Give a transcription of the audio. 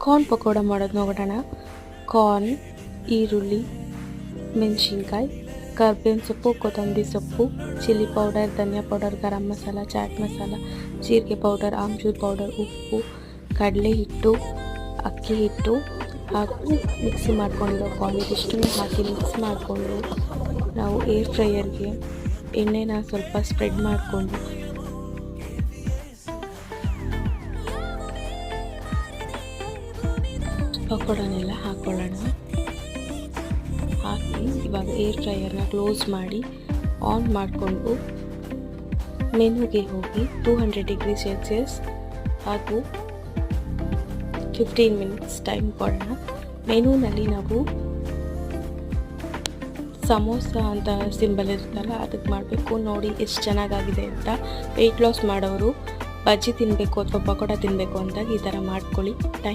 Corn pakoda ಮಾಡೋದು ನೋಡೋಣ. Corn, ಈರುಳ್ಳಿ, ಮೆಣಸಿನ್ಕಾಯಿ, ಕರ್ಬೇವಿನ ಸೊಪ್ಪು, ಕೊತ್ತಂಬರಿ ಸೊಪ್ಪು, ಚಿಲ್ಲಿ ಪೌಡರ್, ಧನಿಯಾ ಪೌಡರ್, ಗರಂ ಮಸಾಲ, ಚಾಟ್ ಮಸಾಲ, ಜೀರಿಗೆ ಪೌಡರ್, ಆಮ್ಚೂರ್ ಪೌಡರ್, ಉಪ್ಪು, ಕಡಲೆ ಹಿಟ್ಟು, ಅಕ್ಕಿ ಹಿಟ್ಟು ಹಾಗೂ ಮಿಕ್ಸಿ ಮಾಡ್ಕೊಂಡಿರೋ ಕಾರ್ನ್ ಇದಿಷ್ಟನ್ನು ಹಾಕಿ ಮಿಕ್ಸ್ ಮಾಡಿಕೊಂಡು ನಾವು ಏರ್ ಫ್ರೈಯರ್ಗೆ ಎಣ್ಣೆನ ಸ್ವಲ್ಪ ಸ್ಪ್ರೆಡ್ ಮಾಡಿಕೊಂಡು ಪಕೋಡನೆಲ್ಲ ಹಾಕ್ಕೊಳ್ಳೋಣ. ಹಾಕಿ ಇವಾಗ ಏರ್ ಫ್ರೈಯರ್ನ ಕ್ಲೋಸ್ ಮಾಡಿ ಆನ್ ಮಾಡಿಕೊಂಡು ಮೆನುಗೆ ಹೋಗಿ 200 ಡಿಗ್ರಿ ಸೆಲ್ಸಿಯಸ್ ಹಾಗೂ 15 ಮಿನಿಟ್ಸ್ ಟೈಮ್ ಕೊಡೋಣ. ಮೆನುನಲ್ಲಿ ನಾವು ಸಮೋಸ ಅಂತ ಸಿಂಬಲ್ ಇರುತ್ತಲ್ಲ ಅದಕ್ಕೆ ಮಾಡಬೇಕು. ನೋಡಿ ಎಷ್ಟು ಚೆನ್ನಾಗಾಗಿದೆ ಅಂತ. ವೆಯ್ಟ್ ಲಾಸ್ ಮಾಡೋರು ಬಜ್ಜಿ ತಿನ್ನಬೇಕು ಅಥವಾ ಪಕೋಡ ತಿನ್ನಬೇಕು ಅಂದಾಗ ಈ ಥರ ಮಾಡ್ಕೊಳ್ಳಿ. Thank you.